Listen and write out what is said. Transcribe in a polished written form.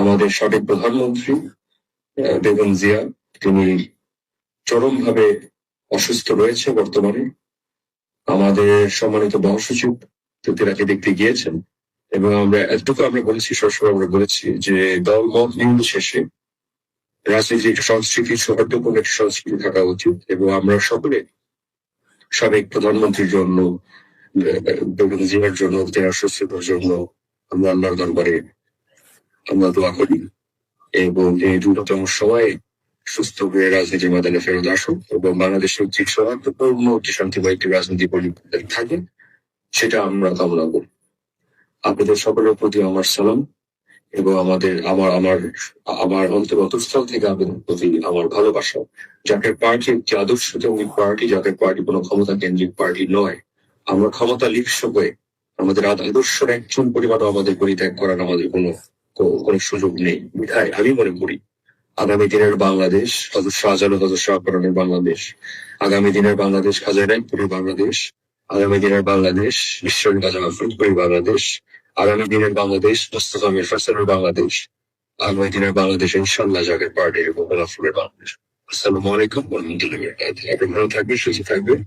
আমাদের সাবেক প্রধানমন্ত্রী বেগম জিয়া, তিনি চরমভাবে অসুস্থ রয়েছে বর্তমানে। আমাদের সম্মানিত মহাসচিব তাকে দেখতে গিয়েছেন এবং আমরা বলেছি, সবসময় আমরা বলেছি যে দল মত নির্বিশেষে রাজনীতির একটা সংস্কৃতি, সৌহার্দ্যপূর্ণ একটা সংস্কৃতি থাকা উচিত এবং আমরা সকলে সাবেক প্রধানমন্ত্রীর জন্য, বেগম জিয়ার জন্য, তেনার সুস্থতার জন্য আমরা আল্লাহর দরবারে আমরা দোয়া করি এবং এই দ্রুততম সময়ে সুস্থ হয়ে রাজনীতির ময়দানে ফেরত আসুন এবং বাংলাদেশের যে সৌহার্দ্যপূর্ণ একটি শান্তিময় একটি রাজনীতি পরিবর্তন থাকে সেটা আমরা কামনা করি। আপনাদের সকলের প্রতি আমার সালাম এবং আমার অন্তঃস্থল থেকে আপনাদের প্রতি আমার ভালোবাসা। যাকে পার্টি একটি আদর্শ কেন্দ্রিক পার্টি, যাকে পার্টি কোনো ক্ষমতা কেন্দ্রিক পার্টি নয়, আমরা ক্ষমতা লিপ্স হয়ে আমাদের আদর্শের একজন পরিমাণও আমাদের পরিত্যাগ করার আমাদের কোনো সুযোগ নেই। বিধায় আমি মনে করি আগামী দিনের বাংলাদেশ হযরত শাহজালাল, হযরত শাহপরানের বাংলাদেশ, আগামী দিনের বাংলাদেশ খাজা নাইপুরের বাংলাদেশ, আগামী দিনের বাংলাদেশ ঈশ্বরী কাজা ফরিদপুরের বাংলাদেশ, আগামী দিনের বাংলাদেশ মোস্তফা মির ফাসলের বাংলাদেশ, আগামী দিনের বাংলাদেশ ইনশাআল্লাহ জাকের পার্টির এবং গোলাপফুলের বাংলাদেশ। আসসালামু আলাইকুম ওয়া রাহমাতুল্লাহি ওয়া বারাকাতুহু। আপনি ভালো থাকবেন, সুস্থ থাকবেন।